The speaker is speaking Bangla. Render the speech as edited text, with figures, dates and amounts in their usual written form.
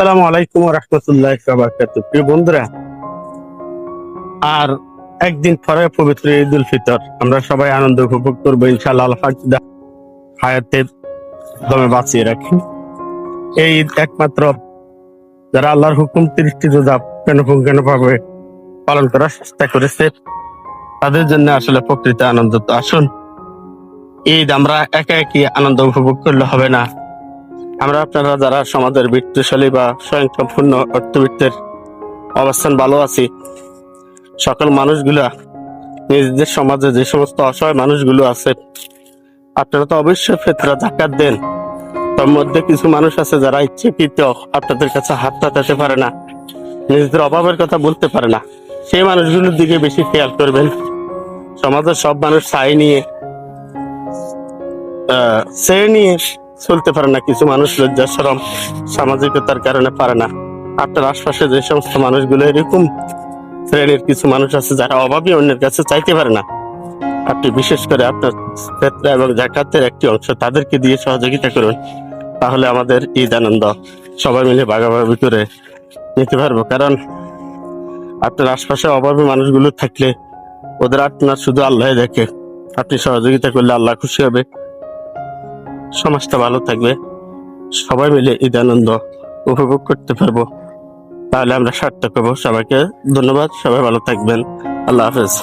আসসালামু আলাইকুম রহমতুল্লাহ প্রিয় বন্ধুরা, আর একদিন পরে পবিত্র ঈদ উল ফিতর আমরা সবাই আনন্দ উপভোগ করবো ইনশাআল্লাহ। আল্লাহ পাক যদি হায়াতে দমে বাঁচিয়ে রাখি। এই ঈদ একমাত্র যারা আল্লাহর হুকুম 30টি রোজা কেন ভাবে পালন করার চেষ্টা করেছে তাদের জন্য আসলে প্রকৃত আনন্দ। তো আসুন, ঈদ আমরা একা একই আনন্দ উপভোগ করলে হবে না। আমরা আপনারা যারা সমাজের বৃত্তশালী বা স্বয়ংসম্পূর্ণ অর্থবিত্তের অবস্থান ভালো আছি, সকল মানুষগুলা নিজেদের সমাজে যে সমস্ত অসহায় মানুষগুলো আছে, আপনারা তো অবশ্যই ফিতরা যাকাত দেন। তার মধ্যে কিছু মানুষ আছে যারা ইচ্ছাকৃত আপনাদের কাছে হাত পাতাতে পারে না, নিজেদের অভাবের কথা বলতে পারে না। সেই মানুষগুলোর দিকে বেশি খেয়াল করবেন। সমাজের সব মানুষ নিয়ে চলতে পারে না, কিছু মানুষ লজ্জা শরম সামাজিকতার কারণে পারে না। আপনার আশপাশে যে সমস্ত মানুষগুলো এরকম শ্রেণীর কিছু মানুষ আছে যারা অভাবী, অন্যের কাছে চাইতে পারে না, আপনি বিশেষ করে আপনার ফিতরা এবং যাকাতের একটি অংশ তাদেরকে দিয়ে সহযোগিতা করুন। তাহলে আমাদের ঈদ আনন্দ সবাই মিলে ভাগাভাগি করে নিতে পারবো। কারণ আপনার আশপাশে অভাবী মানুষগুলো থাকলে ওদের আপনার শুধু আল্লাহ দেখে। আপনি সহযোগিতা করলে আল্লাহ খুশি হবে, সমাজটা ভালো থাকবে, সবাই মিলে ঈদ আনন্দ উপভোগ করতে পারবো। তাহলে আমরা সার্থক হবো। সবাইকে ধন্যবাদ, সবাই ভালো থাকবেন। আল্লাহ হাফেজ।